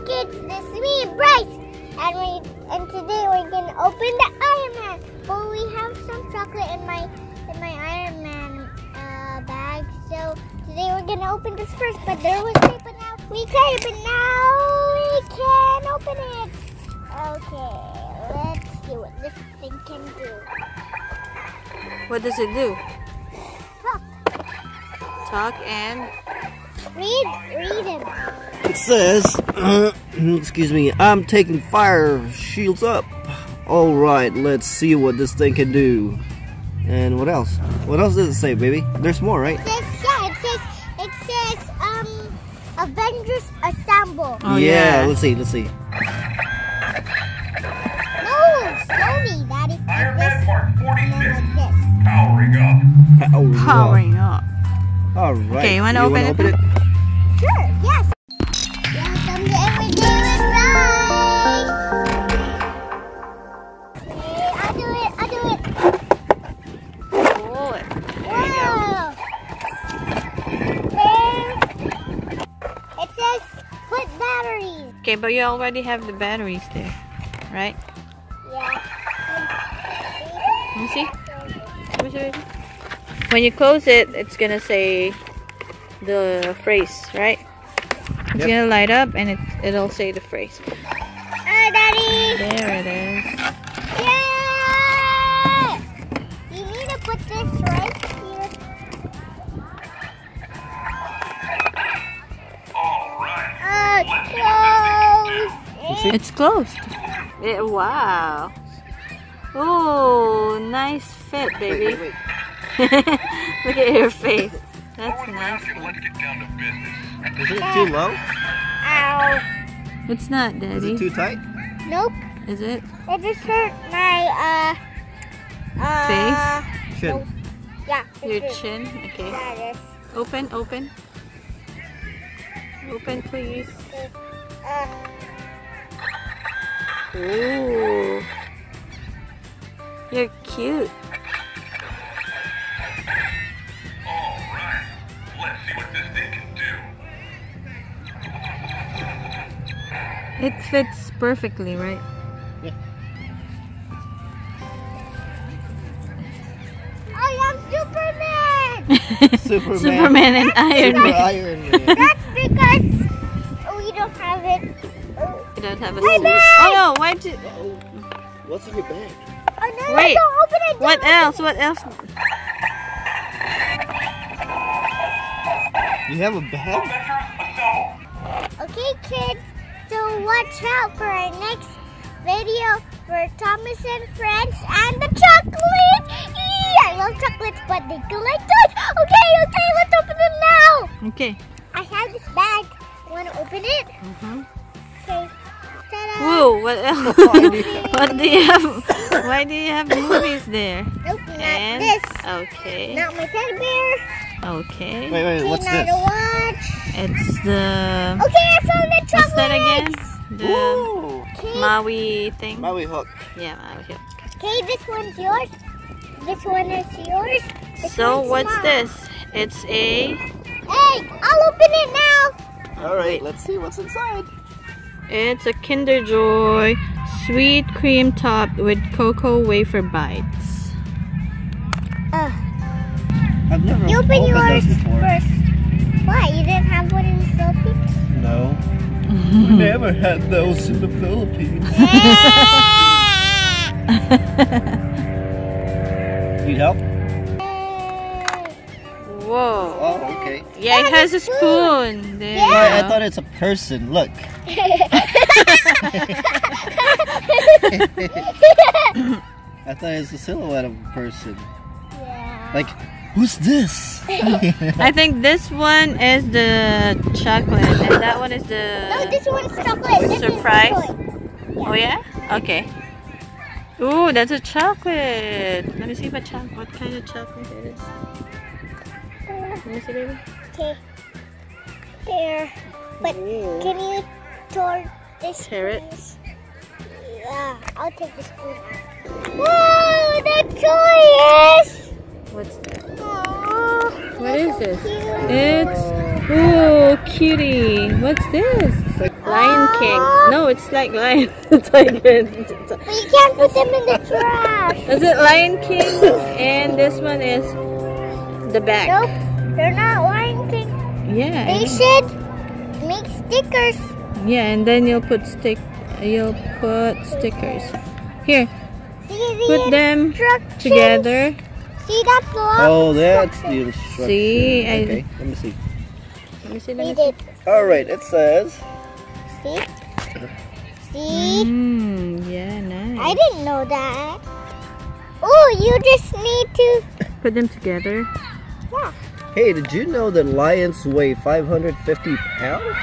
kids, this is me, Bryce, and today we're gonna open the Iron Man. But we have some chocolate in my Iron Man bag, so today we're gonna open this first. But there was tape, but now we can't. But now we can open it. Okay, let's see what this thing can do. What does it do? Talk. Talk and Read it. It says, excuse me, I'm taking fire shields up. All right, let's see what this thing can do. And what else? What else does it say, baby? There's more, right? It says, Avengers Assemble. oh yeah. Let's see. No, slowly, Daddy. Iron Man Mark 46. Like this. Powering up. powering up. All right. Okay, you want to open it? Sure, yes. Welcome to Everyday with Bryce. Okay, I'll do it. Pull it. Wow. There. It says put batteries. Okay, but you already have the batteries there, right? Yeah. Let me see. When you close it, it's gonna say the phrase, right? It's gonna light up and it'll say the phrase. Daddy. There it is. Yeah. You need to put this right here. All right. Close. It's closed. Wow. Oh, nice fit, baby. Wait. Look at your face. That's nice. Let's get down to business. Is it too low? Ow. It's not, Is Daddy. it too tight? Nope. Is it? It just hurt my Face? Chin. Yeah. Your it is. chin? Okay. That is. Open. Open, please. Ooh. You're cute. All right. Let's see what this thing can do. It fits perfectly, right? I am Superman. Superman and Iron Man. Iron Man. That's because we don't have it. You don't have a My suit. bag! Oh no, why'd you... What's in your bag? Oh no! Wait. Don't open it. What else? What else? You have a bag? Avengers assemble. Okay, kids. So watch out for our next video for Thomas and Friends and the chocolate. I love chocolates, but they go like this. Okay, let's open them now. Okay. I have this bag. Want to open it? Okay. Ta-da. Whoa, what else? What do you have? Why do you have movies there? Nope, not And this. okay. Not my teddy bear. Okay. Wait, Okay, what's not this? a watch. It's the... Okay, I found the chocolate. What's that again? The Ooh. Okay. Maui thing? Maui hook. Yeah, Maui hook. Okay, this one's yours. This one is yours. This So one's what's mine. this? It's a... Hey, I'll open it now. All right, let's see what's inside. It's a Kinder Joy sweet cream topped with cocoa wafer bites. I've never You open opened yours those before. first. Why? You didn't have one in the Philippines? No. We never had those in the Philippines. Need help? Whoa. Oh, okay. Yeah, it has a spoon. There you I go. thought it's a person. Look. I thought it's a silhouette of a person. Yeah. Like, who's this? I think this one is the chocolate and that one is No, the this one's chocolate. This surprise. Is toy. Oh yeah? Okay. Ooh, that's a chocolate. Let me see what kind of chocolate it is. Let me see, baby. Okay. There. But can you tear this? Tear it? please? Yeah, I'll take the spoon. Whoa, the toy is! What's that? Aww, What is this? cute. It's... Ooh, cutie. What's this? Lion King. No, it's like Lion Tiger. But you can't put them in the trash. Is it Lion King? And this one is the back. Nope, they're not Lion King. Yeah. They should make stickers. Yeah, and then you'll put stickers. Here, See the put them instructions? together. See, that's the log. Oh, that's the instruction. See, Okay, let me see. Let me see. Read it. Alright, it says... See? See? Yeah, nice. I didn't know that. Oh, you just need to... Put them together. Yeah. Hey, did you know that lions weigh 550 pounds?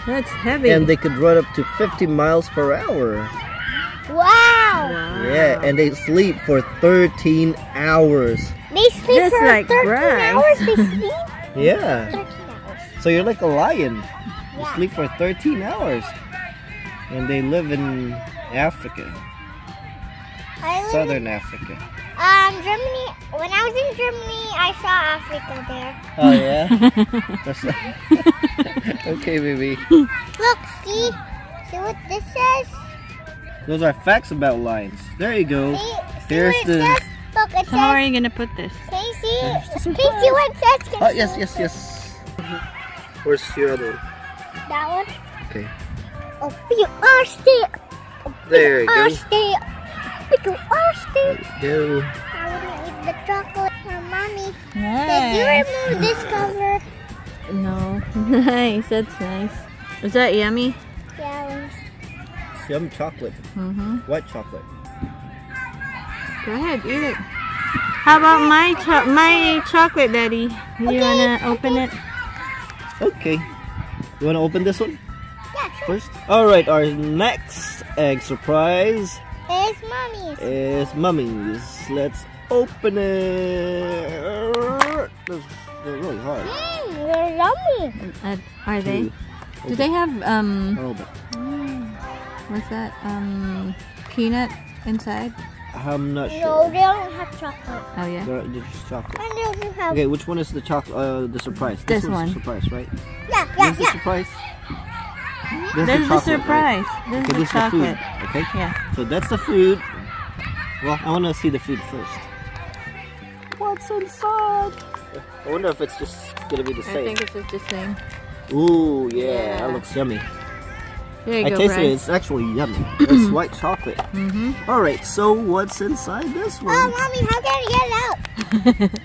That's heavy. And they could run up to 50 miles per hour. Wow. Yeah, and they sleep for 13 hours. They sleep Just for like 13 Bryce. hours. They sleep? Yeah. 13 hours. So you're like a lion. You Yeah. sleep for 13 hours. And they live in Africa. I live Southern Africa. Germany. When I was in Germany, I saw Africa there. Oh, yeah? That's okay, baby. Look, see? See what this says? Those are facts about lions. There you go. See Here's what it the... says? Look, it So how are says... you gonna put this? Can you see? There's the Can you see what it says? Can Oh, you yes, see yes, yes. Where's your other one? that one? Okay. Oh, you are still. There you are go. still. You are still. There you go. I want to eat the chocolate from Mommy. Did you Nice. remove this cover? No. Nice. That's nice. Is that yummy? Yeah. Yum chocolate. White chocolate. Go ahead, eat it. How about my chocolate, Daddy? You wanna open it? Okay. You want to open this one Yeah, sure. first? Alright, our next egg surprise It's Mommy's. is Mummy's. Let's open it. They're really hard. They're yummy. Are they? Ooh. Do they have Oh, but what's that? Peanut inside? I'm not No, sure. they don't have chocolate. Oh yeah. They're just chocolate. And they don't have. Okay, which one is the chocolate? The surprise. This one's one. the surprise, right? Yeah, This yeah, is the yeah. surprise. This is the chocolate, surprise. right? This Okay, is this the is the food. chocolate. Okay. Yeah. So that's the food. Well, I want to see the food first. What's inside? I wonder if it's just gonna be the I same. think it's just the same. Ooh, yeah, Yeah. that looks yummy. There you I go, tasted it. Bryce. It's actually yummy. It's white chocolate. All right. So what's inside this Oh, one? Mommy, how can I get it out?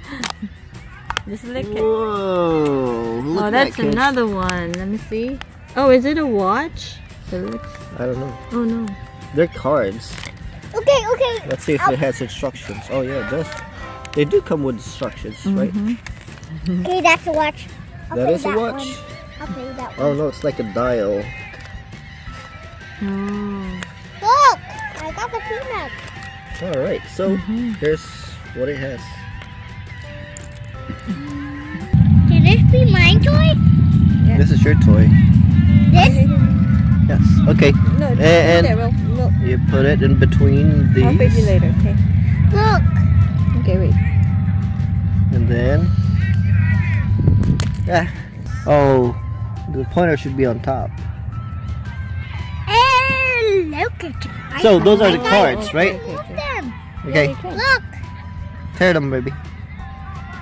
Just lick it. Whoa! Look Oh, at that's that, kids. another one. Let me see. Oh, is it a watch? It looks. I don't know. Oh no. They're cards. Okay, okay. Let's see if it has instructions. Oh yeah, it does. They do come with instructions, right? Okay, that's a watch. I'll That play is a watch. One. I'll play that Oh one. no, it's like a dial. Oh. Look, I got the peanut. All right, so here's what it has. Can this be my toy? This is your toy. This? Yes. Okay. No, And okay, we'll you put it in between these. I'll feed you later. Okay. Look. Okay, wait. And then. Yeah. Oh, the pointer should be on top. And look at So those are the Oh, cards, okay, right? okay, Look okay. them. Okay. Look. Tear them, baby.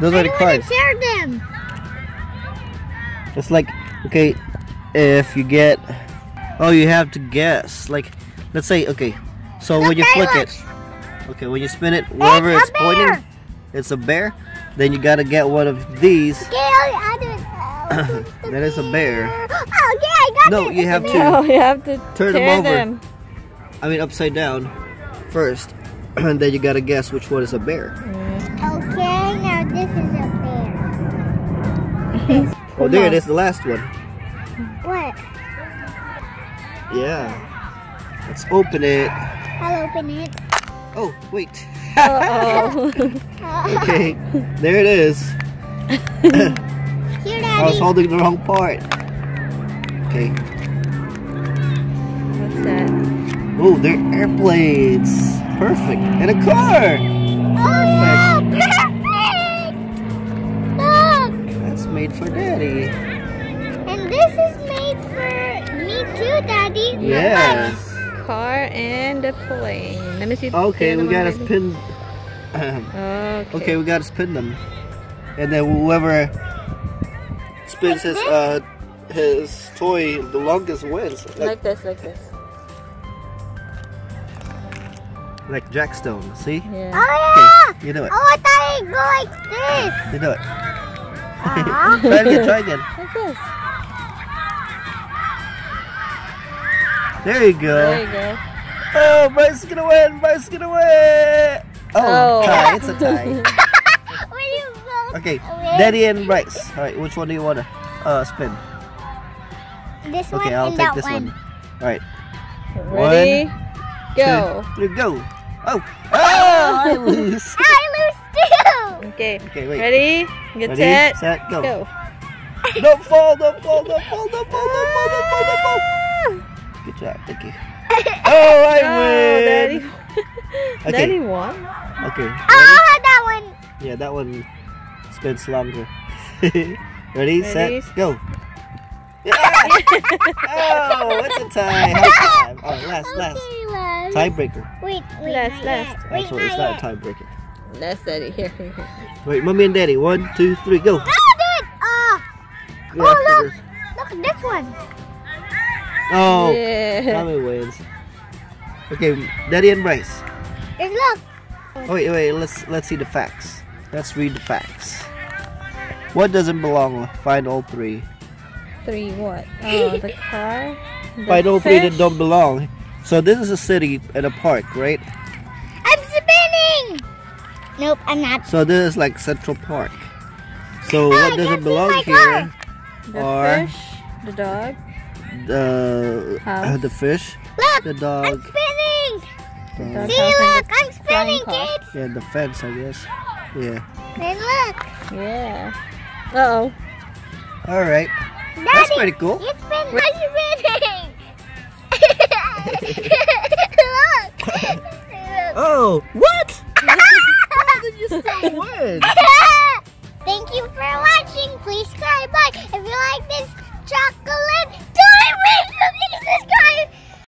Those I are the don't want cards. to tear them. It's like, okay, if you get, oh, you have to guess. Like, let's say, okay, so when you flick it, okay, when you spin it, wherever It's it's a bear. pointing, it's a bear. Then you gotta get one of these. Okay, I'll do it. That is a bear. Oh, okay, I got No, it. you It's a have bear. to, Oh, you have to Turn them tear over. them. I mean, upside down first, and then you gotta guess which one is a bear. Okay, now this is a bear. Oh, there it is, the last one. What? Yeah. Let's open it. I'll open it. Oh, wait. Oh. Okay, there it is. Here, I was Daddy. holding the wrong part. Okay. What's that? Oh, they're airplanes. Perfect. And a car. Oh, no, perfect. Look. That's made for Daddy. And this is made for Daddy? Yes. Car and a plane. Let me see. Okay, the we other gotta one, spin. baby. Okay, we gotta spin them, and then whoever spins his toy the longest wins. Like this, like this. Like Jack Stone. See? Yeah. Oh yeah! Okay, you do it. Oh, I thought it'd go like this. You do it. Ah. Try again. Try again. Like this. There you go. There you go. Oh, Bryce is gonna win! Bryce is gonna win! Oh, Oh. tie. It's a tie. Will you both Okay, win? Daddy and Bryce. All right, which one do you wanna spin? This one Okay, I'll and take that this one. All right, Ready? Go. 2, 3, go! Oh, I lose. I lose too. Okay. Okay, wait. Ready? Get Ready, set. go. Go. Don't fall! Don't fall! Don't fall! Don't fall! Don't fall! Don't fall! Don't fall! Good job, thank you. Oh, I Daddy. win! Okay. Daddy won. Okay. Oh, that one. Yeah, that one spins longer. Ready, set, go. Yeah. Oh, it's a tie. High five. Oh, last. Okay, last. Tiebreaker. Wait, Last, not last. yet. Wait, Actually, it's not a yet. tiebreaker. That's Daddy. Here. Wait, Mommy and Daddy. 1, 2, 3, go. No, do it. Oh, Go oh, after look. this. Look at this one. Oh, Yeah. Mommy wins. Okay, Daddy and Bryce. Just look. Oh, wait. Let's see the facts. Let's read the facts. What doesn't belong? Find all 3. 3 what? Oh, the car. The Find all 3 that fish. don't belong. So this is a city and a park, right? I'm spinning. Nope, I'm not. So this is like Central Park. So I what can't doesn't see belong my here The are fish. The dog. the fish, Look, the I'm dog, spinning. dog See, house and look, the I'm spinning, flying car. kids. and the fence, I guess. Yeah. And look, Yeah. Uh-oh. All right. Daddy, That's pretty cool. you spin. I'm spinning. Look. Oh, what? How did you still win? Thank you for watching. Please subscribe. If you like this chocolate